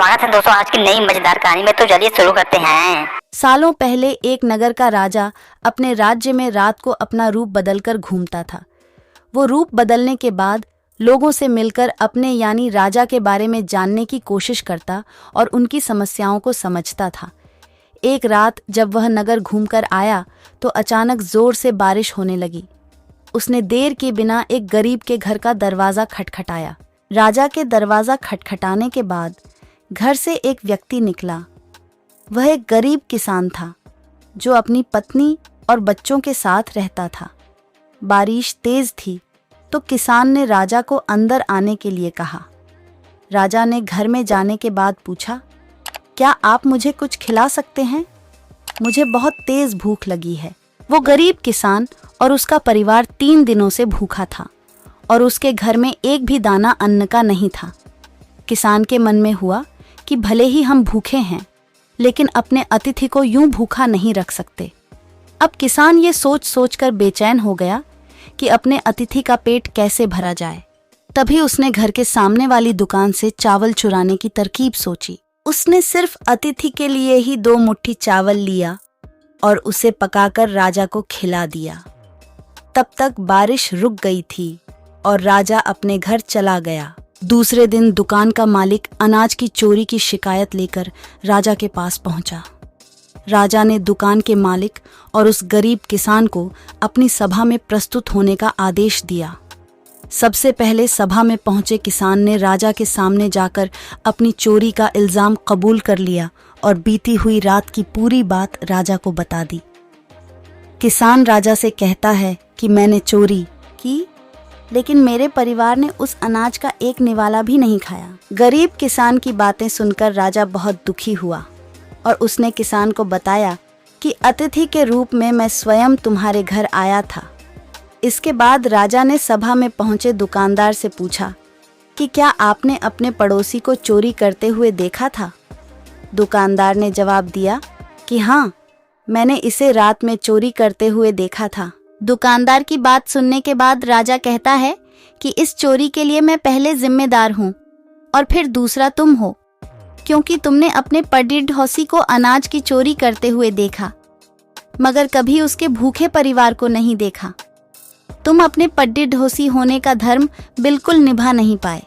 स्वागत है दोस्तों आज की नई मजेदार कहानी में। तो चलिए शुरू करते हैं। सालों पहले एक नगर का राजा अपने राज्य में रात को अपना रूप बदलकर घूमता था। वो रूप बदलने के बाद लोगों से मिलकर अपने यानी राजा के बारे में जानने की कोशिश करता और उनकी समस्याओं को समझता था। एक रात जब वह नगर घूमकर आया तो अचानक जोर से बारिश होने लगी। उसने देर के बिना एक गरीब के घर का दरवाजा खटखटाया। राजा के दरवाजा खटखटाने के बाद घर से एक व्यक्ति निकला। वह एक गरीब किसान था जो अपनी पत्नी और बच्चों के साथ रहता था। बारिश तेज थी तो किसान ने राजा को अंदर आने के लिए कहा। राजा ने घर में जाने के बाद पूछा, क्या आप मुझे कुछ खिला सकते हैं? मुझे बहुत तेज भूख लगी है। वो गरीब किसान और उसका परिवार 3 दिनों से भूखा था और उसके घर में एक भी दाना अन्न का नहीं था। किसान के मन में हुआ कि भले ही हम भूखे हैं लेकिन अपने अतिथि को यूं भूखा नहीं रख सकते। अब किसान ये सोच सोचकर बेचैन हो गया कि अपने अतिथि का पेट कैसे भरा जाए। तभी उसने घर के सामने वाली दुकान से चावल चुराने की तरकीब सोची। उसने सिर्फ अतिथि के लिए ही 2 मुट्ठी चावल लिया और उसे पकाकर राजा को खिला दिया। तब तक बारिश रुक गई थी और राजा अपने घर चला गया। दूसरे दिन दुकान का मालिक अनाज की चोरी की शिकायत लेकर राजा के पास पहुंचा। राजा ने दुकान के मालिक और उस गरीब किसान को अपनी सभा में प्रस्तुत होने का आदेश दिया। सबसे पहले सभा में पहुंचे किसान ने राजा के सामने जाकर अपनी चोरी का इल्जाम कबूल कर लिया और बीती हुई रात की पूरी बात राजा को बता दी। किसान राजा से कहता है कि मैंने चोरी की लेकिन मेरे परिवार ने उस अनाज का एक निवाला भी नहीं खाया। गरीब किसान की बातें सुनकर राजा बहुत दुखी हुआ और उसने किसान को बताया कि अतिथि के रूप में मैं स्वयं तुम्हारे घर आया था। इसके बाद राजा ने सभा में पहुंचे दुकानदार से पूछा कि क्या आपने अपने पड़ोसी को चोरी करते हुए देखा था? दुकानदार ने जवाब दिया कि हाँ, मैंने इसे रात में चोरी करते हुए देखा था। दुकानदार की बात सुनने के बाद राजा कहता है कि इस चोरी के लिए मैं पहले जिम्मेदार हूँ और फिर दूसरा तुम हो, क्योंकि तुमने अपने पड़ोसी को अनाज की चोरी करते हुए देखा मगर कभी उसके भूखे परिवार को नहीं देखा। तुम अपने पड़ोसी होने का धर्म बिल्कुल निभा नहीं पाए।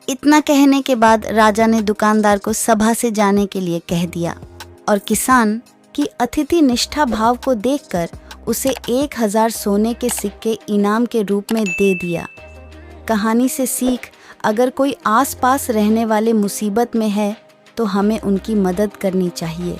इतना कहने के बाद राजा ने दुकानदार को सभा से जाने के लिए कह दिया और किसान की अतिथि निष्ठा भाव को देखकर उसे 1000 सोने के सिक्के इनाम के रूप में दे दिया। कहानी से सीख, अगर कोई आसपास रहने वाले मुसीबत में है तो हमें उनकी मदद करनी चाहिए।